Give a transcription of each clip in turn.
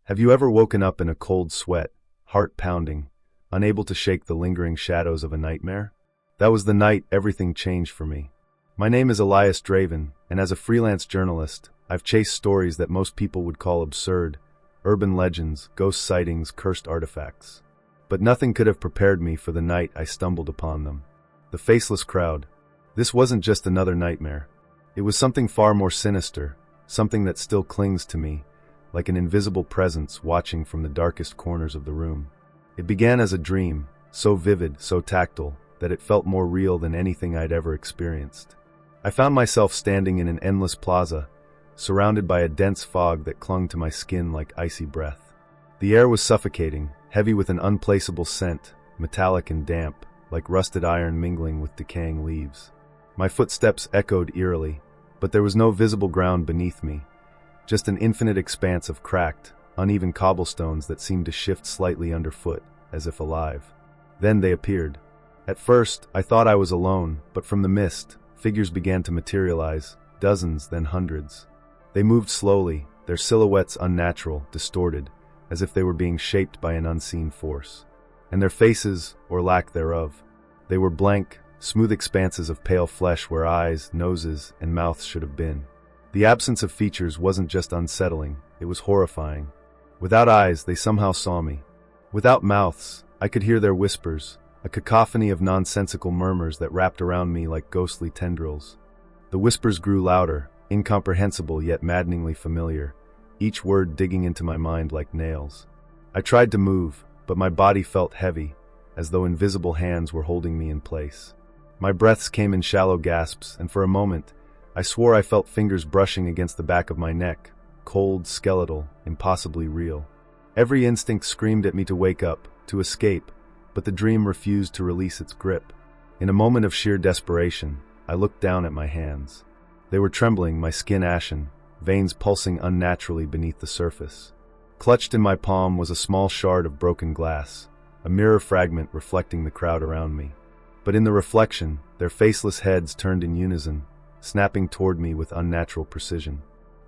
Have you ever woken up in a cold sweat, heart pounding, unable to shake the lingering shadows of a nightmare? That was the night everything changed for me. My name is Elias Draven, and as a freelance journalist, I've chased stories that most people would call absurd, urban legends, ghost sightings, cursed artifacts. But nothing could have prepared me for the night I stumbled upon them. The Faceless Crowd. This wasn't just another nightmare. It was something far more sinister, something that still clings to me, like an invisible presence watching from the darkest corners of the room. It began as a dream, so vivid, so tactile, that it felt more real than anything I'd ever experienced. I found myself standing in an endless plaza, surrounded by a dense fog that clung to my skin like icy breath. The air was suffocating, heavy with an unplaceable scent, metallic and damp, like rusted iron mingling with decaying leaves. My footsteps echoed eerily, but there was no visible ground beneath me, just an infinite expanse of cracked, uneven cobblestones that seemed to shift slightly underfoot, as if alive. Then they appeared. At first, I thought I was alone, but from the mist, figures began to materialize, dozens, then hundreds. They moved slowly, their silhouettes unnatural, distorted, as if they were being shaped by an unseen force. And their faces, or lack thereof, they were blank, smooth expanses of pale flesh where eyes, noses, and mouths should have been. The absence of features wasn't just unsettling, it was horrifying. Without eyes, they somehow saw me. Without mouths, I could hear their whispers, a cacophony of nonsensical murmurs that wrapped around me like ghostly tendrils. The whispers grew louder, incomprehensible yet maddeningly familiar, each word digging into my mind like nails. I tried to move, but my body felt heavy, as though invisible hands were holding me in place. My breaths came in shallow gasps, and for a moment, I swore I felt fingers brushing against the back of my neck, cold, skeletal, impossibly real. Every instinct screamed at me to wake up, to escape, but the dream refused to release its grip. In a moment of sheer desperation, I looked down at my hands. They were trembling, my skin ashen, veins pulsing unnaturally beneath the surface. Clutched in my palm was a small shard of broken glass, a mirror fragment reflecting the crowd around me. But in the reflection, their faceless heads turned in unison, snapping toward me with unnatural precision.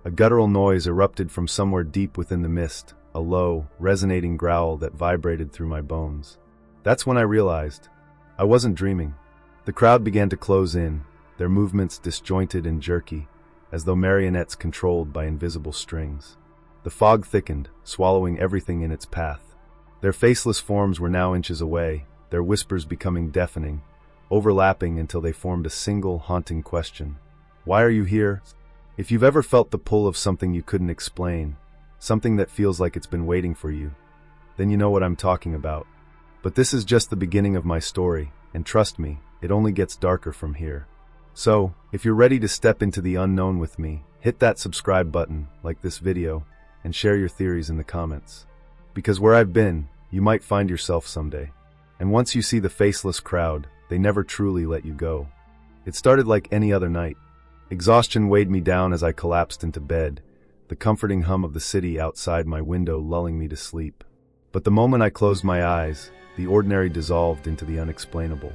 A guttural noise erupted from somewhere deep within the mist, a low, resonating growl that vibrated through my bones. That's when I realized I wasn't dreaming. The crowd began to close in, their movements disjointed and jerky, as though marionettes controlled by invisible strings. The fog thickened, swallowing everything in its path. Their faceless forms were now inches away, their whispers becoming deafening, overlapping until they formed a single, haunting question. Why are you here? If you've ever felt the pull of something you couldn't explain, something that feels like it's been waiting for you, then you know what I'm talking about. But this is just the beginning of my story, and trust me, it only gets darker from here. So, if you're ready to step into the unknown with me, hit that subscribe button, like this video, and share your theories in the comments. Because where I've been, you might find yourself someday. And once you see the Faceless Crowd, they never truly let you go. It started like any other night. Exhaustion weighed me down as I collapsed into bed, the comforting hum of the city outside my window lulling me to sleep. But the moment I closed my eyes, the ordinary dissolved into the unexplainable.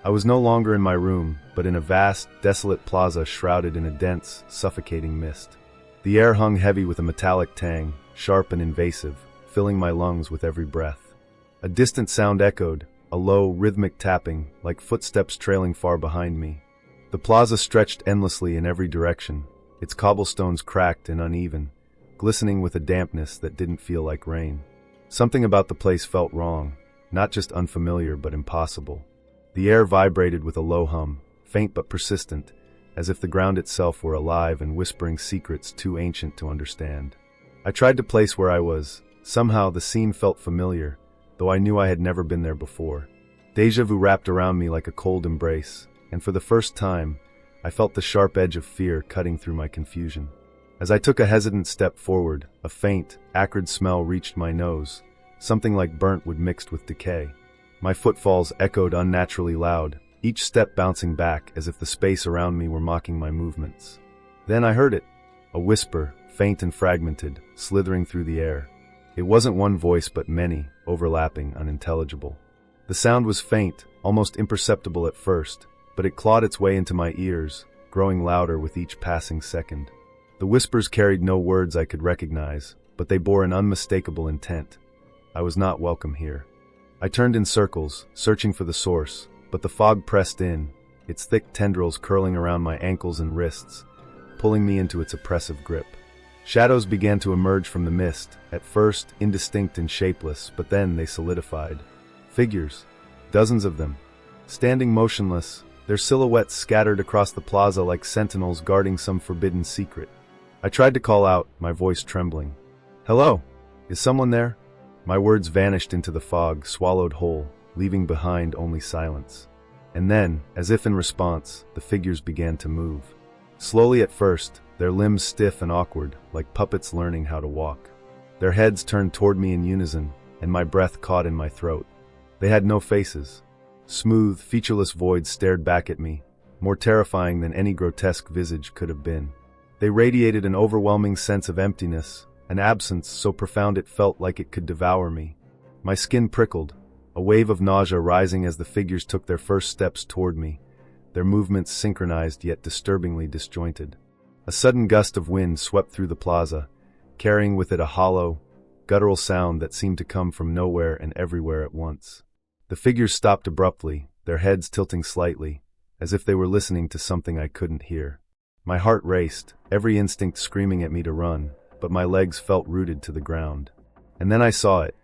I was no longer in my room, but in a vast, desolate plaza shrouded in a dense, suffocating mist. The air hung heavy with a metallic tang, sharp and invasive, filling my lungs with every breath. A distant sound echoed, a low, rhythmic tapping, like footsteps trailing far behind me. The plaza stretched endlessly in every direction, its cobblestones cracked and uneven, glistening with a dampness that didn't feel like rain. Something about the place felt wrong, not just unfamiliar but impossible. The air vibrated with a low hum, faint but persistent, as if the ground itself were alive and whispering secrets too ancient to understand. I tried to place where I was. Somehow the scene felt familiar, though I knew I had never been there before. Deja vu wrapped around me like a cold embrace, and for the first time, I felt the sharp edge of fear cutting through my confusion. As I took a hesitant step forward, a faint, acrid smell reached my nose, something like burnt wood mixed with decay. My footfalls echoed unnaturally loud, each step bouncing back as if the space around me were mocking my movements. Then I heard it, a whisper, faint and fragmented, slithering through the air. It wasn't one voice but many, overlapping, unintelligible. The sound was faint, almost imperceptible at first, but it clawed its way into my ears, growing louder with each passing second. The whispers carried no words I could recognize, but they bore an unmistakable intent. I was not welcome here. I turned in circles, searching for the source, but the fog pressed in, its thick tendrils curling around my ankles and wrists, pulling me into its oppressive grip. Shadows began to emerge from the mist, at first indistinct and shapeless, but then they solidified. Figures, dozens of them, standing motionless, their silhouettes scattered across the plaza like sentinels guarding some forbidden secret. I tried to call out, my voice trembling. "Hello? Is someone there?" My words vanished into the fog, swallowed whole, leaving behind only silence. And then, as if in response, the figures began to move. Slowly at first, their limbs stiff and awkward, like puppets learning how to walk. Their heads turned toward me in unison, and my breath caught in my throat. They had no faces. Smooth, featureless voids stared back at me, more terrifying than any grotesque visage could have been. They radiated an overwhelming sense of emptiness, an absence so profound it felt like it could devour me. My skin prickled, a wave of nausea rising as the figures took their first steps toward me, their movements synchronized yet disturbingly disjointed. A sudden gust of wind swept through the plaza, carrying with it a hollow, guttural sound that seemed to come from nowhere and everywhere at once. The figures stopped abruptly, their heads tilting slightly, as if they were listening to something I couldn't hear. My heart raced, every instinct screaming at me to run, but my legs felt rooted to the ground. And then I saw it,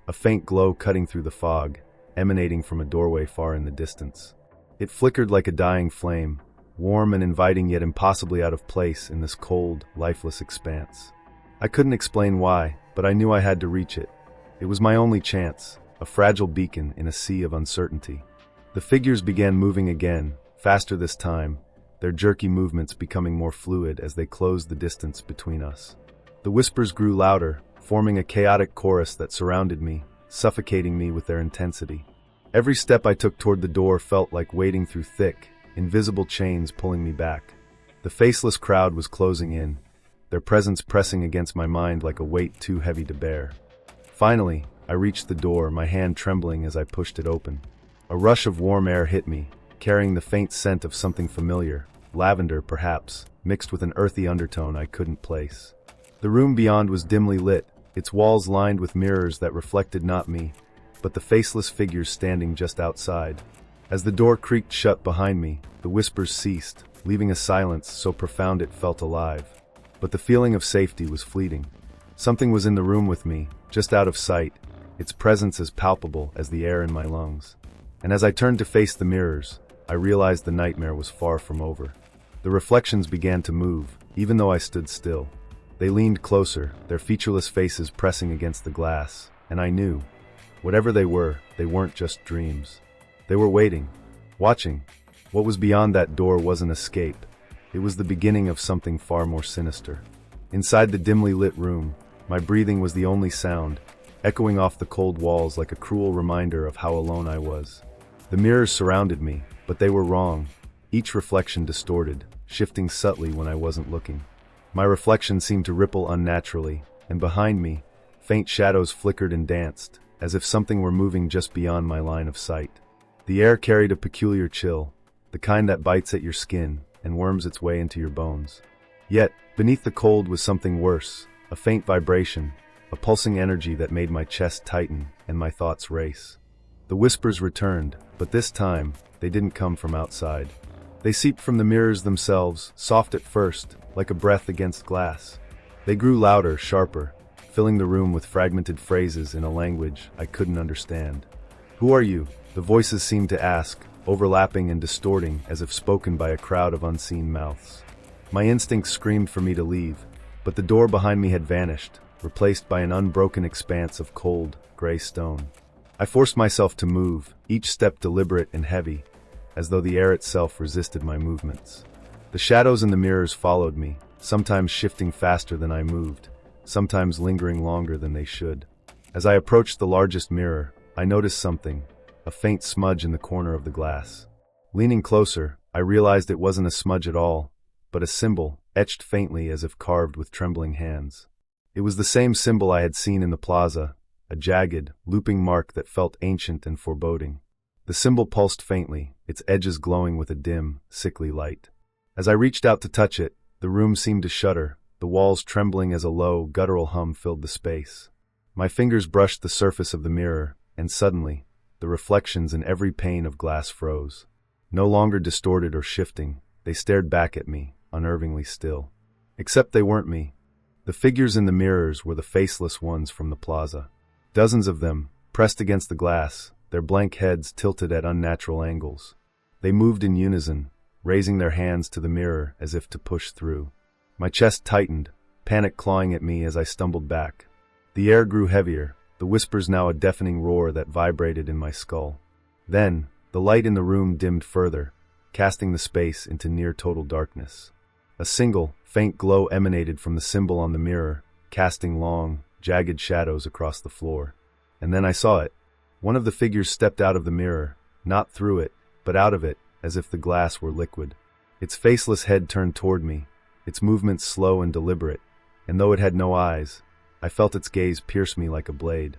a faint glow cutting through the fog, emanating from a doorway far in the distance. It flickered like a dying flame, warm and inviting yet impossibly out of place in this cold, lifeless expanse. I couldn't explain why, but I knew I had to reach it. It was my only chance, a fragile beacon in a sea of uncertainty. The figures began moving again, faster this time, their jerky movements becoming more fluid as they closed the distance between us. The whispers grew louder, forming a chaotic chorus that surrounded me, suffocating me with their intensity. Every step I took toward the door felt like wading through thick, invisible chains pulling me back. The faceless crowd was closing in, their presence pressing against my mind like a weight too heavy to bear. Finally, I reached the door, my hand trembling as I pushed it open. A rush of warm air hit me, carrying the faint scent of something familiar, lavender perhaps, mixed with an earthy undertone I couldn't place. The room beyond was dimly lit, its walls lined with mirrors that reflected not me, but the faceless figures standing just outside. As the door creaked shut behind me, the whispers ceased, leaving a silence so profound it felt alive. But the feeling of safety was fleeting. Something was in the room with me, just out of sight, its presence as palpable as the air in my lungs. And as I turned to face the mirrors, I realized the nightmare was far from over. The reflections began to move, even though I stood still. They leaned closer, their featureless faces pressing against the glass, and I knew, whatever they weren't just dreams. They were waiting, watching. What was beyond that door wasn't escape. It was the beginning of something far more sinister. Inside the dimly lit room, my breathing was the only sound, echoing off the cold walls like a cruel reminder of how alone I was. The mirrors surrounded me, but they were wrong, each reflection distorted, shifting subtly when I wasn't looking. My reflection seemed to ripple unnaturally, and behind me, faint shadows flickered and danced, as if something were moving just beyond my line of sight. The air carried a peculiar chill, the kind that bites at your skin and worms its way into your bones. Yet, beneath the cold was something worse, a faint vibration, a pulsing energy that made my chest tighten and my thoughts race. The whispers returned, but this time, they didn't come from outside. They seeped from the mirrors themselves, soft at first, like a breath against glass. They grew louder, sharper, filling the room with fragmented phrases in a language I couldn't understand. "Who are you?" the voices seemed to ask, overlapping and distorting as if spoken by a crowd of unseen mouths. My instincts screamed for me to leave, but the door behind me had vanished, replaced by an unbroken expanse of cold, gray stone. I forced myself to move, each step deliberate and heavy, as though the air itself resisted my movements. The shadows in the mirrors followed me, sometimes shifting faster than I moved, sometimes lingering longer than they should. As I approached the largest mirror, I noticed something, a faint smudge in the corner of the glass. Leaning closer, I realized it wasn't a smudge at all, but a symbol, etched faintly as if carved with trembling hands. It was the same symbol I had seen in the plaza, a jagged, looping mark that felt ancient and foreboding. The symbol pulsed faintly, its edges glowing with a dim, sickly light. As I reached out to touch it, the room seemed to shudder, the walls trembling as a low, guttural hum filled the space. My fingers brushed the surface of the mirror, and suddenly, the reflections in every pane of glass froze. No longer distorted or shifting, they stared back at me, unnervingly still. Except they weren't me. The figures in the mirrors were the faceless ones from the plaza. Dozens of them, pressed against the glass, their blank heads tilted at unnatural angles. They moved in unison, raising their hands to the mirror as if to push through. My chest tightened, panic clawing at me as I stumbled back. The air grew heavier, the whispers now a deafening roar that vibrated in my skull. Then, the light in the room dimmed further, casting the space into near-total darkness. A single, faint glow emanated from the symbol on the mirror, casting long, jagged shadows across the floor. And then I saw it. One of the figures stepped out of the mirror, not through it, but out of it, as if the glass were liquid. Its faceless head turned toward me, its movements slow and deliberate, and though it had no eyes, I felt its gaze pierce me like a blade.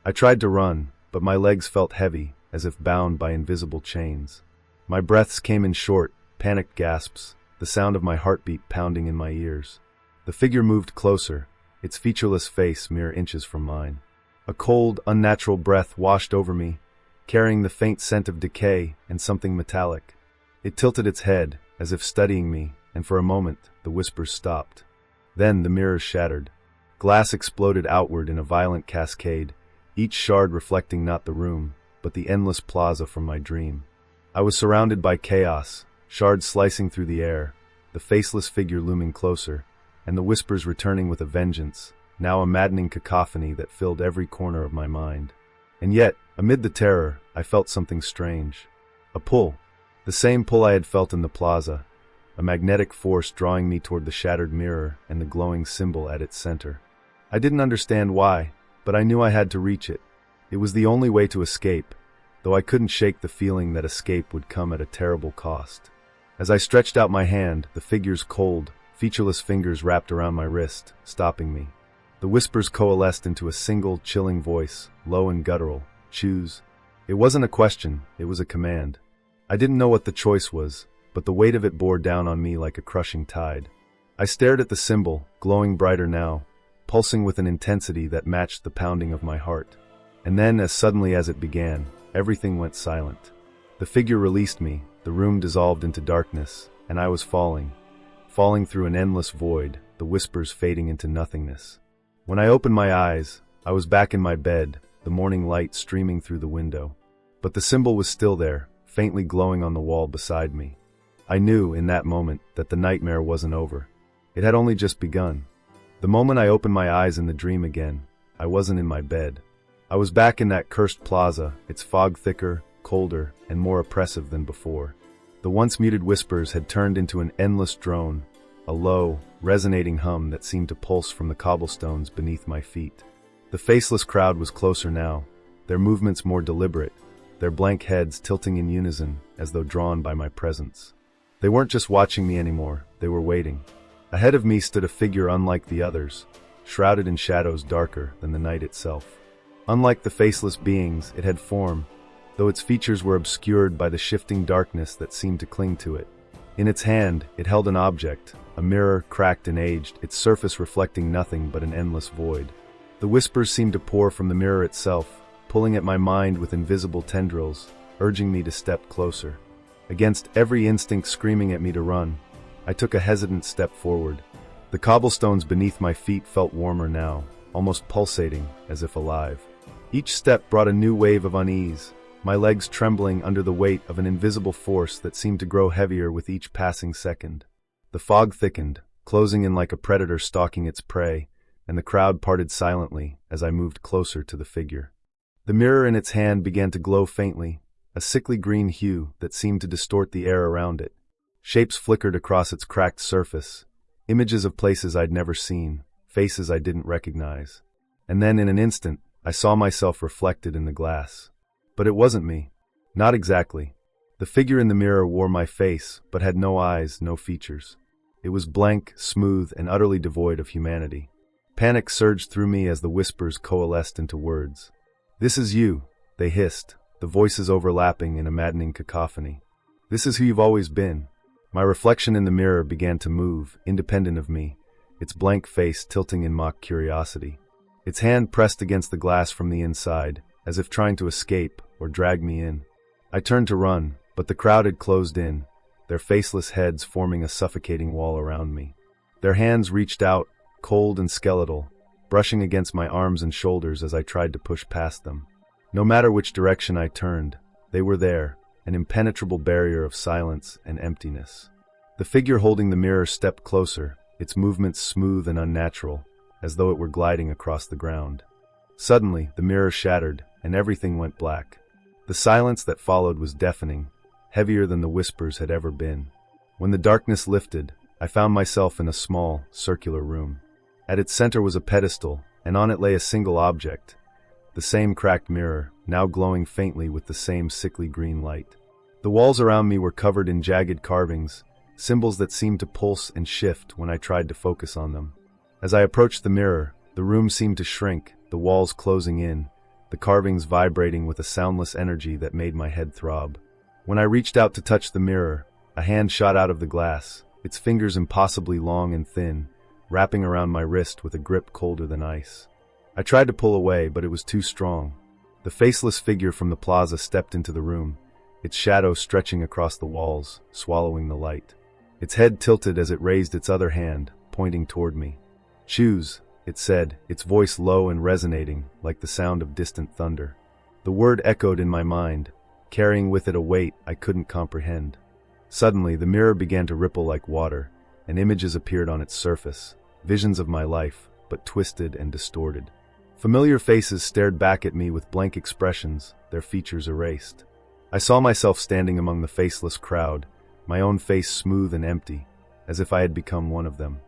I tried to run, but my legs felt heavy, as if bound by invisible chains. My breaths came in short, panicked gasps, the sound of my heartbeat pounding in my ears. The figure moved closer, its featureless face mere inches from mine. A cold, unnatural breath washed over me, carrying the faint scent of decay and something metallic. It tilted its head, as if studying me, and for a moment, the whispers stopped. Then the mirrors shattered. Glass exploded outward in a violent cascade, each shard reflecting not the room, but the endless plaza from my dream. I was surrounded by chaos, shards slicing through the air, the faceless figure looming closer, and the whispers returning with a vengeance, now a maddening cacophony that filled every corner of my mind. And yet, amid the terror, I felt something strange. A pull. The same pull I had felt in the plaza, a magnetic force drawing me toward the shattered mirror and the glowing symbol at its center. I didn't understand why, but I knew I had to reach it. It was the only way to escape, though I couldn't shake the feeling that escape would come at a terrible cost. As I stretched out my hand, the figure's cold, featureless fingers wrapped around my wrist, stopping me. The whispers coalesced into a single, chilling voice, low and guttural. Choose. It wasn't a question, it was a command. I didn't know what the choice was, but the weight of it bore down on me like a crushing tide. I stared at the symbol, glowing brighter now, pulsing with an intensity that matched the pounding of my heart. And then, as suddenly as it began, everything went silent. The figure released me, the room dissolved into darkness, and I was falling through an endless void, the whispers fading into nothingness. When I opened my eyes, I was back in my bed, the morning light streaming through the window. But the symbol was still there, faintly glowing on the wall beside me. I knew, in that moment, that the nightmare wasn't over. It had only just begun. The moment I opened my eyes in the dream again, I wasn't in my bed. I was back in that cursed plaza, its fog thicker, colder, and more oppressive than before. The once muted whispers had turned into an endless drone, a low, resonating hum that seemed to pulse from the cobblestones beneath my feet. The faceless crowd was closer now, their movements more deliberate, their blank heads tilting in unison as though drawn by my presence. They weren't just watching me anymore, they were waiting. Ahead of me stood a figure unlike the others, shrouded in shadows darker than the night itself. Unlike the faceless beings, it had form, though its features were obscured by the shifting darkness that seemed to cling to it. In its hand, it held an object, a mirror cracked and aged, its surface reflecting nothing but an endless void. The whispers seemed to pour from the mirror itself, pulling at my mind with invisible tendrils, urging me to step closer. Against every instinct screaming at me to run, I took a hesitant step forward. The cobblestones beneath my feet felt warmer now, almost pulsating, as if alive. Each step brought a new wave of unease, my legs trembling under the weight of an invisible force that seemed to grow heavier with each passing second. The fog thickened, closing in like a predator stalking its prey, and the crowd parted silently as I moved closer to the figure. The mirror in its hand began to glow faintly, a sickly green hue that seemed to distort the air around it. Shapes flickered across its cracked surface, images of places I'd never seen, faces I didn't recognize. And then in an instant, I saw myself reflected in the glass. But it wasn't me. Not exactly. The figure in the mirror wore my face, but had no eyes, no features. It was blank, smooth, and utterly devoid of humanity. Panic surged through me as the whispers coalesced into words. "This is you," they hissed, the voices overlapping in a maddening cacophony. "This is who you've always been." My reflection in the mirror began to move, independent of me, its blank face tilting in mock curiosity. Its hand pressed against the glass from the inside, as if trying to escape or drag me in. I turned to run, but the crowd had closed in, their faceless heads forming a suffocating wall around me. Their hands reached out, cold and skeletal, brushing against my arms and shoulders as I tried to push past them. No matter which direction I turned, they were there, an impenetrable barrier of silence and emptiness. The figure holding the mirror stepped closer, its movements smooth and unnatural, as though it were gliding across the ground. Suddenly, the mirror shattered, and everything went black. The silence that followed was deafening, heavier than the whispers had ever been. When the darkness lifted, I found myself in a small, circular room. At its center was a pedestal, and on it lay a single object, the same cracked mirror, now glowing faintly with the same sickly green light. The walls around me were covered in jagged carvings, symbols that seemed to pulse and shift when I tried to focus on them. As I approached the mirror, the room seemed to shrink, the walls closing in, the carvings vibrating with a soundless energy that made my head throb. When I reached out to touch the mirror, a hand shot out of the glass, its fingers impossibly long and thin, wrapping around my wrist with a grip colder than ice. I tried to pull away, but it was too strong. The faceless figure from the plaza stepped into the room, its shadow stretching across the walls, swallowing the light. Its head tilted as it raised its other hand, pointing toward me. "Choose," it said, its voice low and resonating, like the sound of distant thunder. The word echoed in my mind, carrying with it a weight I couldn't comprehend. Suddenly, the mirror began to ripple like water, and images appeared on its surface, visions of my life, but twisted and distorted. Familiar faces stared back at me with blank expressions, their features erased. I saw myself standing among the faceless crowd, my own face smooth and empty, as if I had become one of them.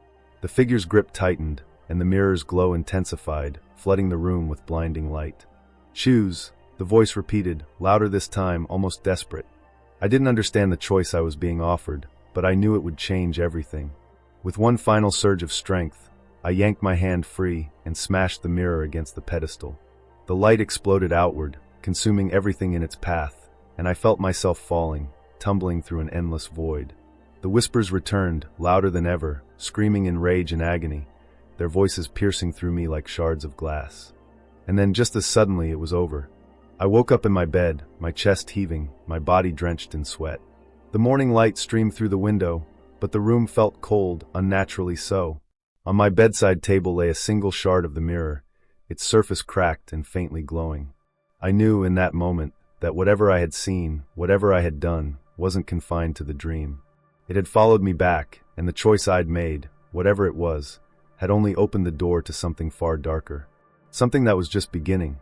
The figure's grip tightened, and the mirror's glow intensified, flooding the room with blinding light. "Choose," the voice repeated, louder this time, almost desperate. I didn't understand the choice I was being offered, but I knew it would change everything. With one final surge of strength, I yanked my hand free and smashed the mirror against the pedestal. The light exploded outward, consuming everything in its path, and I felt myself falling, tumbling through an endless void. The whispers returned, louder than ever, screaming in rage and agony, their voices piercing through me like shards of glass. And then, just as suddenly, it was over. I woke up in my bed, my chest heaving, my body drenched in sweat. The morning light streamed through the window, but the room felt cold, unnaturally so. On my bedside table lay a single shard of the mirror, its surface cracked and faintly glowing. I knew in that moment that whatever I had seen, whatever I had done, wasn't confined to the dream. It had followed me back, and the choice I'd made, whatever it was, had only opened the door to something far darker. Something that was just beginning.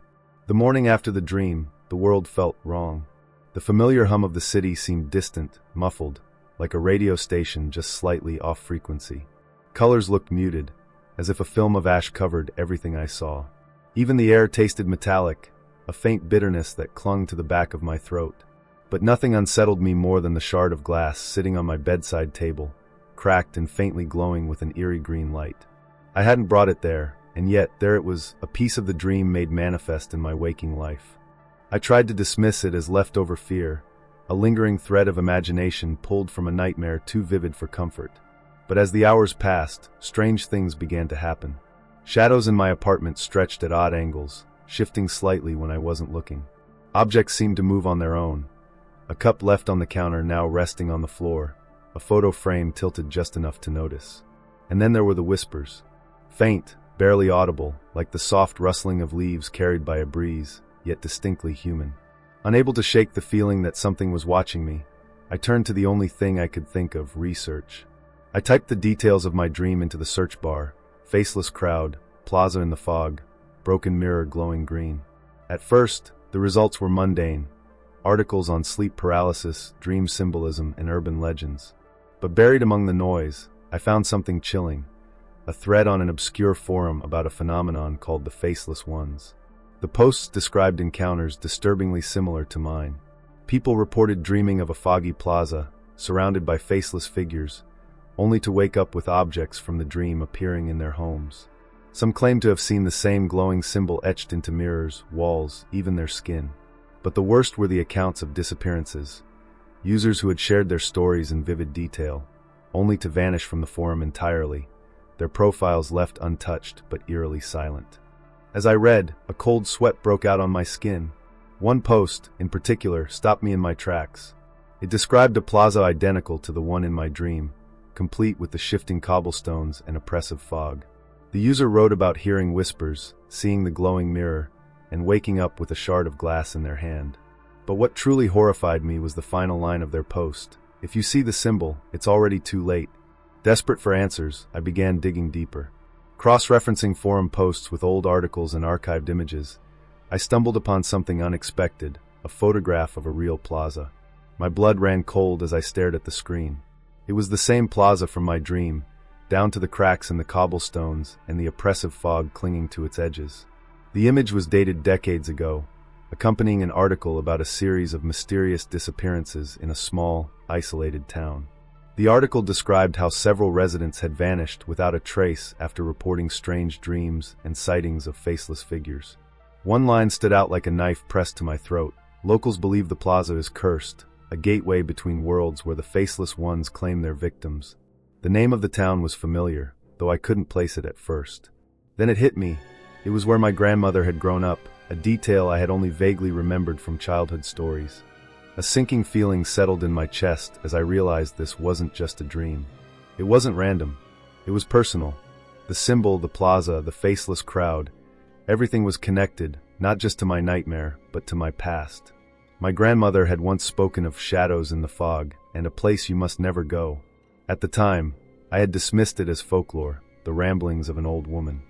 The morning after the dream, the world felt wrong. The familiar hum of the city seemed distant, muffled, like a radio station just slightly off frequency. Colors looked muted, as if a film of ash covered everything I saw. Even the air tasted metallic, a faint bitterness that clung to the back of my throat. But nothing unsettled me more than the shard of glass sitting on my bedside table, cracked and faintly glowing with an eerie green light. I hadn't brought it there, and yet there it was, a piece of the dream made manifest in my waking life. I tried to dismiss it as leftover fear, a lingering thread of imagination pulled from a nightmare too vivid for comfort. But as the hours passed, strange things began to happen. Shadows in my apartment stretched at odd angles, shifting slightly when I wasn't looking. Objects seemed to move on their own. A cup left on the counter now resting on the floor, a photo frame tilted just enough to notice. And then there were the whispers. Faint, barely audible, like the soft rustling of leaves carried by a breeze, yet distinctly human. Unable to shake the feeling that something was watching me, I turned to the only thing I could think of: research. I typed the details of my dream into the search bar: faceless crowd, plaza in the fog, broken mirror glowing green. At first, the results were mundane: articles on sleep paralysis, dream symbolism, and urban legends. But buried among the noise, I found something chilling: a thread on an obscure forum about a phenomenon called the Faceless Ones. The posts described encounters disturbingly similar to mine. People reported dreaming of a foggy plaza, surrounded by faceless figures, only to wake up with objects from the dream appearing in their homes. Some claimed to have seen the same glowing symbol etched into mirrors, walls, even their skin. But the worst were the accounts of disappearances. Users who had shared their stories in vivid detail, only to vanish from the forum entirely, their profiles left untouched but eerily silent. As I read, a cold sweat broke out on my skin. One post, in particular, stopped me in my tracks. It described a plaza identical to the one in my dream, complete with the shifting cobblestones and oppressive fog. The user wrote about hearing whispers, seeing the glowing mirror, and waking up with a shard of glass in their hand. But what truly horrified me was the final line of their post. If you see the symbol, it's already too late. Desperate for answers, I began digging deeper. Cross-referencing forum posts with old articles and archived images, I stumbled upon something unexpected, a photograph of a real plaza. My blood ran cold as I stared at the screen. It was the same plaza from my dream, down to the cracks in the cobblestones and the oppressive fog clinging to its edges. The image was dated decades ago, accompanying an article about a series of mysterious disappearances in a small, isolated town. The article described how several residents had vanished without a trace after reporting strange dreams and sightings of faceless figures. One line stood out like a knife pressed to my throat. Locals believe the plaza is cursed, a gateway between worlds where the faceless ones claim their victims. The name of the town was familiar, though I couldn't place it at first. Then it hit me. It was where my grandmother had grown up, a detail I had only vaguely remembered from childhood stories. A sinking feeling settled in my chest as I realized this wasn't just a dream. It wasn't random. It was personal. The symbol, the plaza, the faceless crowd, everything was connected, not just to my nightmare, but to my past. My grandmother had once spoken of shadows in the fog, and a place you must never go. At the time, I had dismissed it as folklore, the ramblings of an old woman.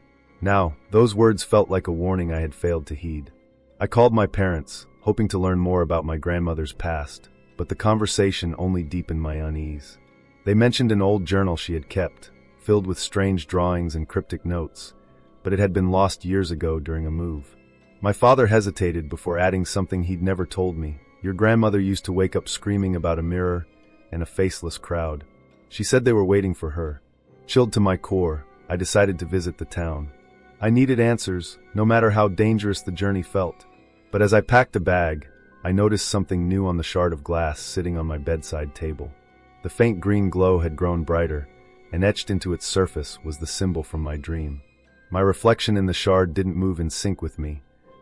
Now, those words felt like a warning I had failed to heed. I called my parents, hoping to learn more about my grandmother's past, but the conversation only deepened my unease. They mentioned an old journal she had kept, filled with strange drawings and cryptic notes, but it had been lost years ago during a move. My father hesitated before adding something he'd never told me. Your grandmother used to wake up screaming about a mirror and a faceless crowd. She said they were waiting for her. Chilled to my core, I decided to visit the town. I needed answers, no matter how dangerous the journey felt. But as I packed a bag, I noticed something new on the shard of glass sitting on my bedside table. The faint green glow had grown brighter, and etched into its surface was the symbol from my dream. My reflection in the shard didn't move in sync with me.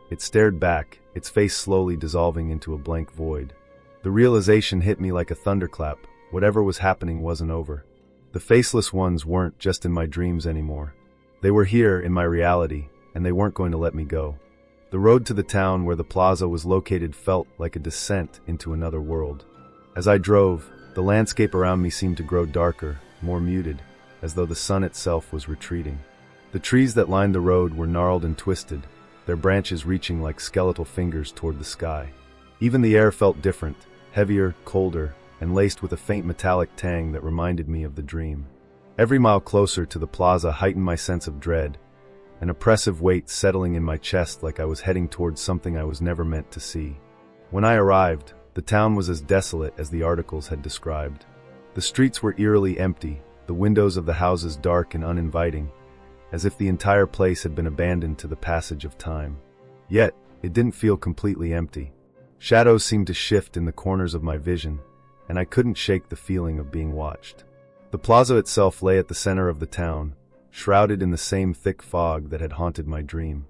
It stared back, its face slowly dissolving into a blank void. The realization hit me like a thunderclap. Whatever was happening wasn't over. The faceless ones weren't just in my dreams anymore. They were here in my reality, and they weren't going to let me go. The road to the town where the plaza was located felt like a descent into another world. As I drove, the landscape around me seemed to grow darker, more muted, as though the sun itself was retreating. The trees that lined the road were gnarled and twisted, their branches reaching like skeletal fingers toward the sky. Even the air felt different, heavier, colder, and laced with a faint metallic tang that reminded me of the dream. Every mile closer to the plaza heightened my sense of dread, an oppressive weight settling in my chest like I was heading towards something I was never meant to see. When I arrived, the town was as desolate as the articles had described. The streets were eerily empty, the windows of the houses dark and uninviting, as if the entire place had been abandoned to the passage of time. Yet, it didn't feel completely empty. Shadows seemed to shift in the corners of my vision, and I couldn't shake the feeling of being watched. The plaza itself lay at the center of the town, shrouded in the same thick fog that had haunted my dream.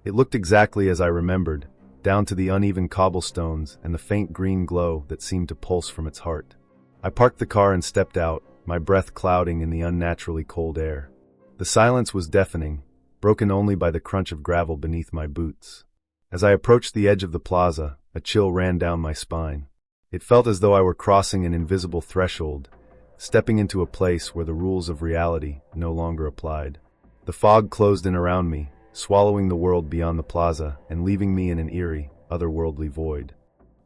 It looked exactly as I remembered, down to the uneven cobblestones and the faint green glow that seemed to pulse from its heart. I parked the car and stepped out, my breath clouding in the unnaturally cold air. The silence was deafening, broken only by the crunch of gravel beneath my boots. As I approached the edge of the plaza, a chill ran down my spine. It felt as though I were crossing an invisible threshold, stepping into a place where the rules of reality no longer applied. The fog closed in around me, swallowing the world beyond the plaza and leaving me in an eerie, otherworldly void.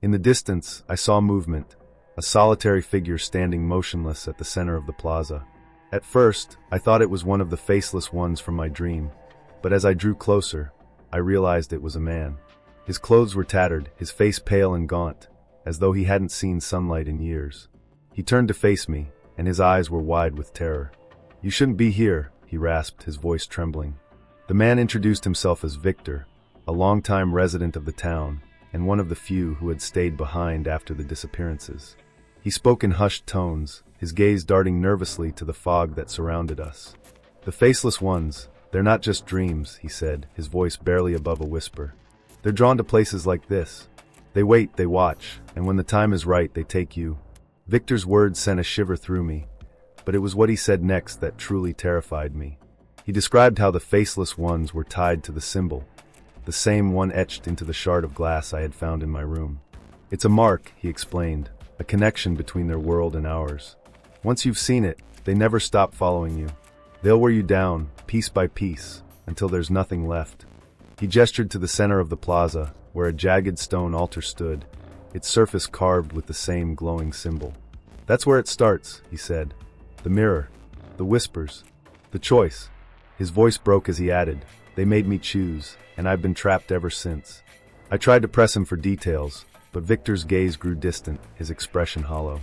In the distance, I saw movement, a solitary figure standing motionless at the center of the plaza. At first, I thought it was one of the faceless ones from my dream, but as I drew closer, I realized it was a man. His clothes were tattered, his face pale and gaunt, as though he hadn't seen sunlight in years. He turned to face me, and his eyes were wide with terror. "You shouldn't be here," he rasped, his voice trembling. The man introduced himself as Victor, a longtime resident of the town, and one of the few who had stayed behind after the disappearances. He spoke in hushed tones, his gaze darting nervously to the fog that surrounded us. The faceless ones, they're not just dreams, he said, his voice barely above a whisper. They're drawn to places like this. They wait, they watch, and when the time is right, they take you. Victor's words sent a shiver through me, but it was what he said next that truly terrified me. He described how the faceless ones were tied to the symbol, the same one etched into the shard of glass I had found in my room. It's a mark, he explained, a connection between their world and ours. Once you've seen it, they never stop following you. They'll wear you down, piece by piece, until there's nothing left. He gestured to the center of the plaza, where a jagged stone altar stood, its surface carved with the same glowing symbol. That's where it starts, he said. The mirror, the whispers, the choice. His voice broke as he added, they made me choose, and I've been trapped ever since. I tried to press him for details, but Victor's gaze grew distant, his expression hollow.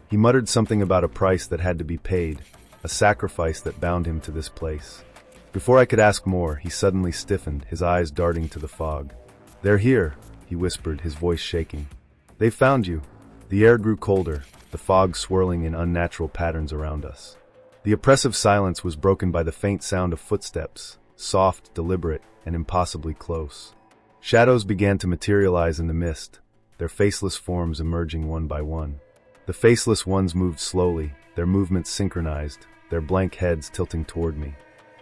He muttered something about a price that had to be paid, a sacrifice that bound him to this place. Before I could ask more, he suddenly stiffened, his eyes darting to the fog. They're here, he whispered, his voice shaking. They found you. The air grew colder, the fog swirling in unnatural patterns around us. The oppressive silence was broken by the faint sound of footsteps, soft, deliberate, and impossibly close. Shadows began to materialize in the mist, their faceless forms emerging one by one. The faceless ones moved slowly, their movements synchronized, their blank heads tilting toward me.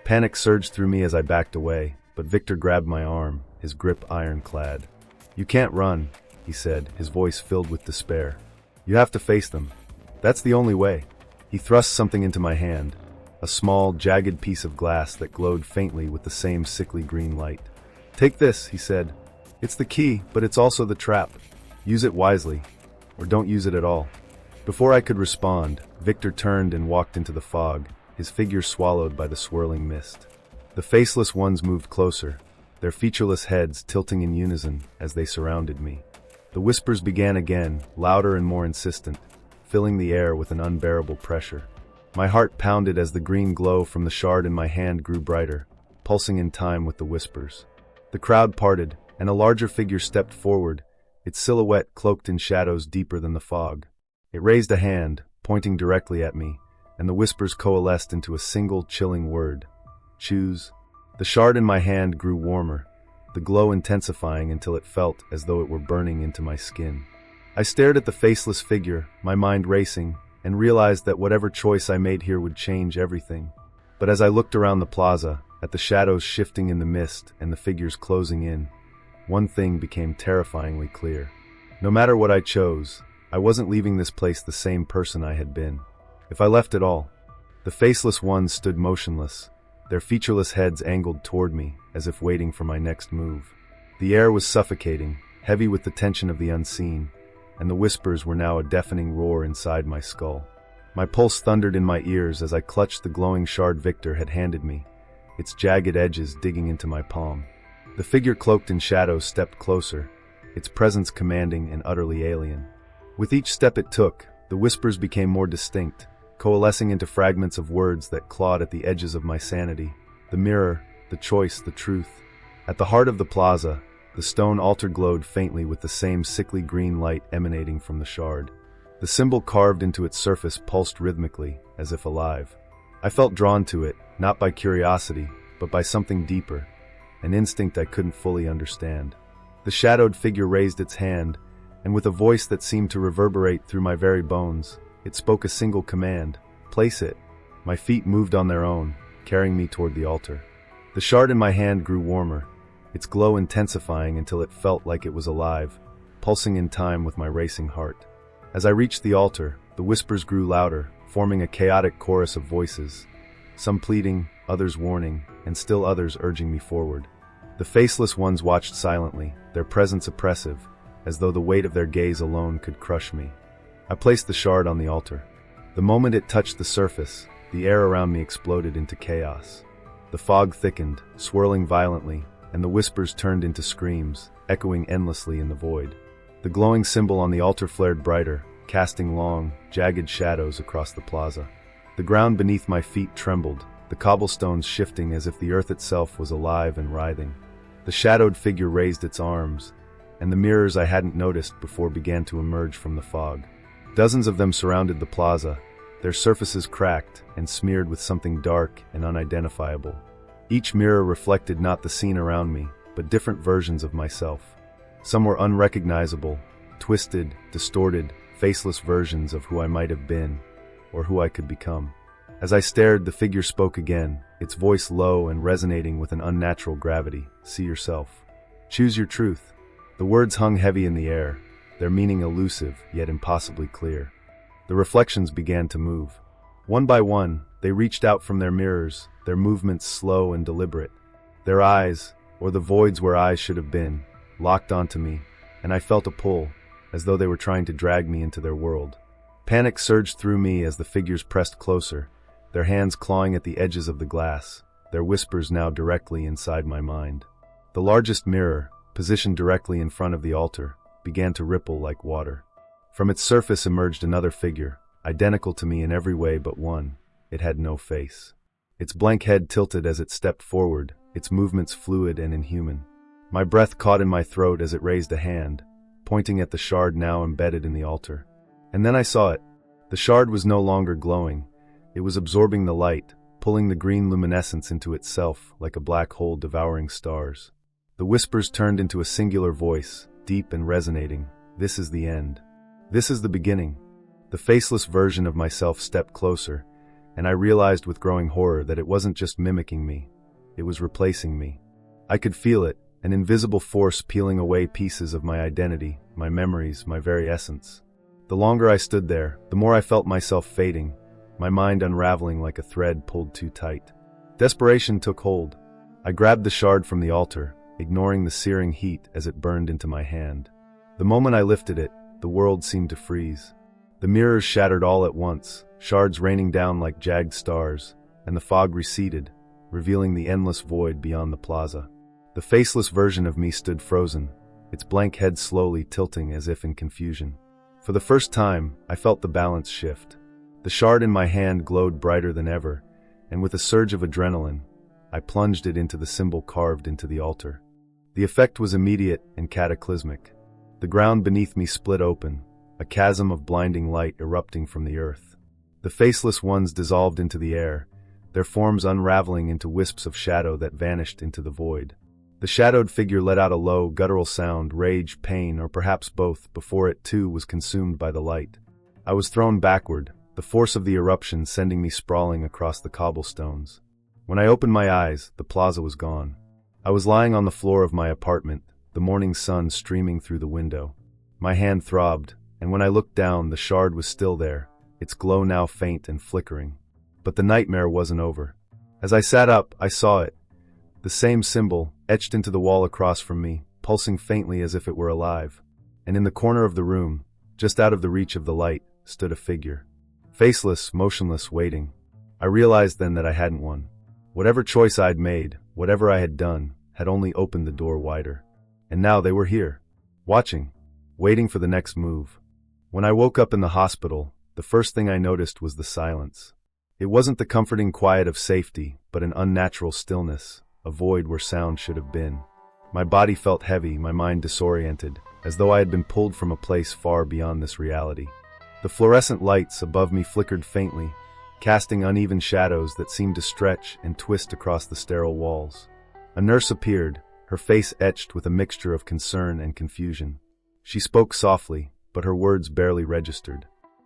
Panic surged through me as I backed away, but Victor grabbed my arm, his grip ironclad. You can't run, he said, his voice filled with despair. You have to face them. That's the only way. He thrust something into my hand, a small, jagged piece of glass that glowed faintly with the same sickly green light. Take this, he said. It's the key, but it's also the trap. Use it wisely, or don't use it at all. Before I could respond, Victor turned and walked into the fog, his figure swallowed by the swirling mist. The faceless ones moved closer, their featureless heads tilting in unison as they surrounded me. The whispers began again, louder and more insistent, filling the air with an unbearable pressure. My heart pounded as the green glow from the shard in my hand grew brighter, pulsing in time with the whispers. The crowd parted, and a larger figure stepped forward, its silhouette cloaked in shadows deeper than the fog. It raised a hand, pointing directly at me, and the whispers coalesced into a single chilling word. Choose. The shard in my hand grew warmer, the glow intensifying until it felt as though it were burning into my skin. I stared at the faceless figure, my mind racing, and realized that whatever choice I made here would change everything. But as I looked around the plaza, at the shadows shifting in the mist and the figures closing in, one thing became terrifyingly clear. No matter what I chose, I wasn't leaving this place the same person I had been. If I left at all, the faceless ones stood motionless, their featureless heads angled toward me, as if waiting for my next move. The air was suffocating, heavy with the tension of the unseen, and the whispers were now a deafening roar inside my skull. My pulse thundered in my ears as I clutched the glowing shard Victor had handed me, its jagged edges digging into my palm. The figure cloaked in shadows stepped closer, its presence commanding and utterly alien. With each step it took, the whispers became more distinct, coalescing into fragments of words that clawed at the edges of my sanity. The mirror, the choice, the truth. At the heart of the plaza, the stone altar glowed faintly with the same sickly green light emanating from the shard. The symbol carved into its surface pulsed rhythmically, as if alive. I felt drawn to it, not by curiosity, but by something deeper, an instinct I couldn't fully understand. The shadowed figure raised its hand, and with a voice that seemed to reverberate through my very bones, it spoke a single command: place it. My feet moved on their own, carrying me toward the altar. The shard in my hand grew warmer, its glow intensifying until it felt like it was alive, pulsing in time with my racing heart. As I reached the altar, the whispers grew louder, forming a chaotic chorus of voices, some pleading, others warning, and still others urging me forward. The faceless ones watched silently, their presence oppressive, as though the weight of their gaze alone could crush me. I placed the shard on the altar. The moment it touched the surface, the air around me exploded into chaos. The fog thickened, swirling violently, and the whispers turned into screams, echoing endlessly in the void. The glowing symbol on the altar flared brighter, casting long, jagged shadows across the plaza. The ground beneath my feet trembled, the cobblestones shifting as if the earth itself was alive and writhing. The shadowed figure raised its arms, and the mirrors I hadn't noticed before began to emerge from the fog. Dozens of them surrounded the plaza, their surfaces cracked and smeared with something dark and unidentifiable. Each mirror reflected not the scene around me, but different versions of myself. Some were unrecognizable, twisted, distorted, faceless versions of who I might have been, or who I could become. As I stared, the figure spoke again, its voice low and resonating with an unnatural gravity. See yourself. Choose your truth. The words hung heavy in the air, their meaning elusive, yet impossibly clear. The reflections began to move. One by one, they reached out from their mirrors, their movements slow and deliberate. Their eyes, or the voids where eyes should have been, locked onto me, and I felt a pull, as though they were trying to drag me into their world. Panic surged through me as the figures pressed closer, their hands clawing at the edges of the glass, their whispers now directly inside my mind. The largest mirror, positioned directly in front of the altar, began to ripple like water. From its surface emerged another figure, identical to me in every way but one. It had no face. Its blank head tilted as it stepped forward, its movements fluid and inhuman. My breath caught in my throat as it raised a hand, pointing at the shard now embedded in the altar. And then I saw it. The shard was no longer glowing. It was absorbing the light, pulling the green luminescence into itself like a black hole devouring stars. The whispers turned into a singular voice, deep and resonating. This is the end. This is the beginning. The faceless version of myself stepped closer, and I realized with growing horror that it wasn't just mimicking me. It was replacing me. I could feel it, an invisible force peeling away pieces of my identity, my memories, my very essence. The longer I stood there, the more I felt myself fading, my mind unraveling like a thread pulled too tight. Desperation took hold. I grabbed the shard from the altar, ignoring the searing heat as it burned into my hand. The moment I lifted it, the world seemed to freeze. The mirrors shattered all at once, shards raining down like jagged stars, and the fog receded, revealing the endless void beyond the plaza. The faceless version of me stood frozen, its blank head slowly tilting as if in confusion. For the first time, I felt the balance shift. The shard in my hand glowed brighter than ever, and with a surge of adrenaline, I plunged it into the symbol carved into the altar. The effect was immediate and cataclysmic. The ground beneath me split open, a chasm of blinding light erupting from the earth. The faceless ones dissolved into the air, their forms unraveling into wisps of shadow that vanished into the void. The shadowed figure let out a low, guttural sound, rage, pain, or perhaps both, before it too was consumed by the light. I was thrown backward, the force of the eruption sending me sprawling across the cobblestones. When I opened my eyes, the plaza was gone. I was lying on the floor of my apartment, the morning sun streaming through the window. My hand throbbed, and when I looked down, the shard was still there, its glow now faint and flickering. But the nightmare wasn't over. As I sat up, I saw it. The same symbol, etched into the wall across from me, pulsing faintly as if it were alive. And in the corner of the room, just out of the reach of the light, stood a figure. Faceless, motionless, waiting. I realized then that I hadn't won. Whatever choice I'd made, whatever I had done, had only opened the door wider. And now they were here, watching, waiting for the next move. When I woke up in the hospital, the first thing I noticed was the silence. It wasn't the comforting quiet of safety, but an unnatural stillness, a void where sound should have been. My body felt heavy, my mind disoriented, as though I had been pulled from a place far beyond this reality. The fluorescent lights above me flickered faintly, casting uneven shadows that seemed to stretch and twist across the sterile walls. A nurse appeared, her face etched with a mixture of concern and confusion. She spoke softly, but her words barely registered.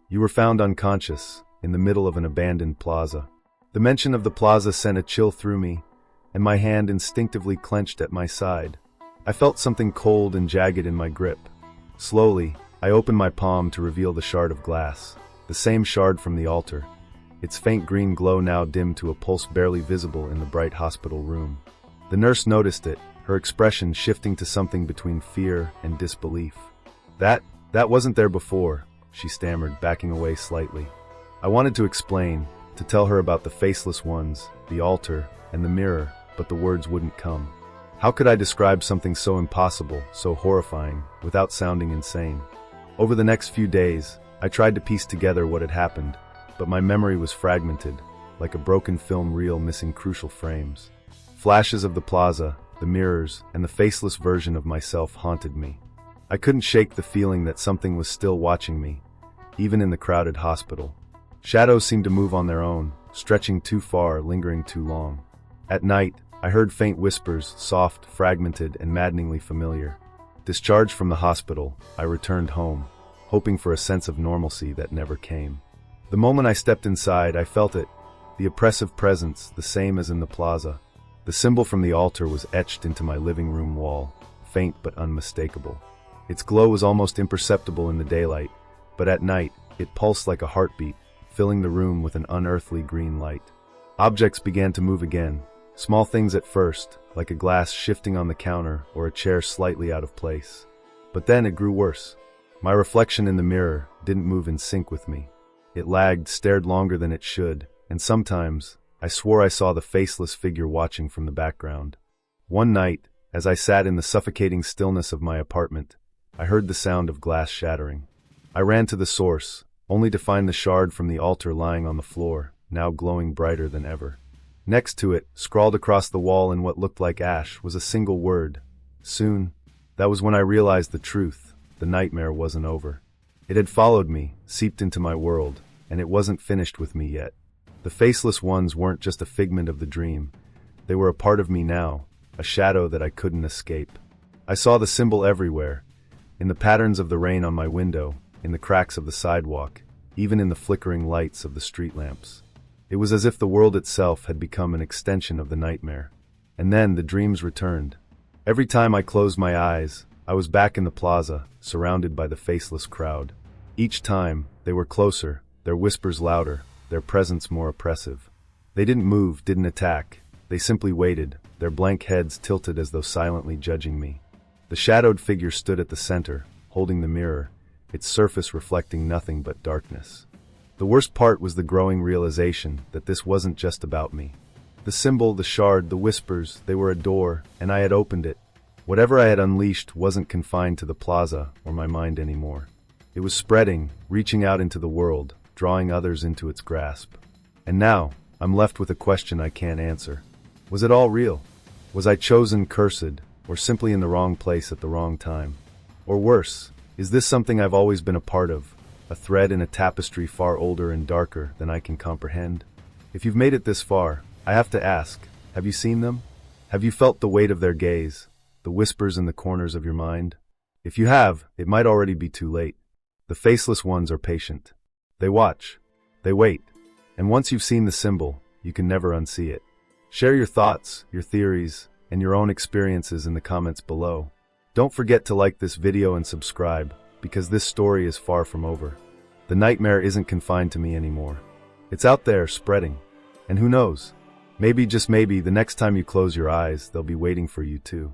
"You were found unconscious, in the middle of an abandoned plaza." The mention of the plaza sent a chill through me, and my hand instinctively clenched at my side. I felt something cold and jagged in my grip. Slowly, I opened my palm to reveal the shard of glass, the same shard from the altar, its faint green glow now dimmed to a pulse barely visible in the bright hospital room. The nurse noticed it, her expression shifting to something between fear and disbelief. That wasn't there before," she stammered, backing away slightly. I wanted to explain, to tell her about the faceless ones, the altar, and the mirror, but the words wouldn't come. How could I describe something so impossible, so horrifying, without sounding insane? Over the next few days, I tried to piece together what had happened, but my memory was fragmented, like a broken film reel missing crucial frames. Flashes of the plaza, the mirrors, and the faceless version of myself haunted me. I couldn't shake the feeling that something was still watching me, even in the crowded hospital. Shadows seemed to move on their own, stretching too far, lingering too long. At night, I heard faint whispers, soft, fragmented, and maddeningly familiar. Discharged from the hospital, I returned home, hoping for a sense of normalcy that never came. The moment I stepped inside, I felt it, the oppressive presence, the same as in the plaza. The symbol from the altar was etched into my living room wall, faint but unmistakable. Its glow was almost imperceptible in the daylight, but at night, it pulsed like a heartbeat, filling the room with an unearthly green light. Objects began to move again, small things at first, like a glass shifting on the counter or a chair slightly out of place. But then it grew worse. My reflection in the mirror didn't move in sync with me. It lagged, stared longer than it should, and sometimes I swore I saw the faceless figure watching from the background. One night, as I sat in the suffocating stillness of my apartment, I heard the sound of glass shattering. I ran to the source, only to find the shard from the altar lying on the floor, now glowing brighter than ever. Next to it, scrawled across the wall in what looked like ash, was a single word: soon. That was when I realized the truth. The nightmare wasn't over. It had followed me, seeped into my world, and it wasn't finished with me yet. The faceless ones weren't just a figment of the dream. They were a part of me now, a shadow that I couldn't escape. I saw the symbol everywhere, in the patterns of the rain on my window, in the cracks of the sidewalk, even in the flickering lights of the street lamps. It was as if the world itself had become an extension of the nightmare. And then the dreams returned. Every time I closed my eyes, I was back in the plaza, surrounded by the faceless crowd. Each time, they were closer, their whispers louder, their presence more oppressive. They didn't move, didn't attack. They simply waited, their blank heads tilted as though silently judging me. The shadowed figure stood at the center, holding the mirror, its surface reflecting nothing but darkness. The worst part was the growing realization that this wasn't just about me. The symbol, the shard, the whispers, they were a door, and I had opened it. Whatever I had unleashed wasn't confined to the plaza or my mind anymore. It was spreading, reaching out into the world, drawing others into its grasp. And now, I'm left with a question I can't answer. Was it all real? Was I chosen, cursed, or simply in the wrong place at the wrong time? Or worse, is this something I've always been a part of, a thread in a tapestry far older and darker than I can comprehend? If you've made it this far, I have to ask, have you seen them? Have you felt the weight of their gaze, the whispers in the corners of your mind? If you have, it might already be too late. The faceless ones are patient. They watch. They wait. And once you've seen the symbol, you can never unsee it. Share your thoughts, your theories, and your own experiences in the comments below. Don't forget to like this video and subscribe, because this story is far from over. The nightmare isn't confined to me anymore. It's out there, spreading. And who knows? Maybe, just maybe, the next time you close your eyes, they'll be waiting for you too.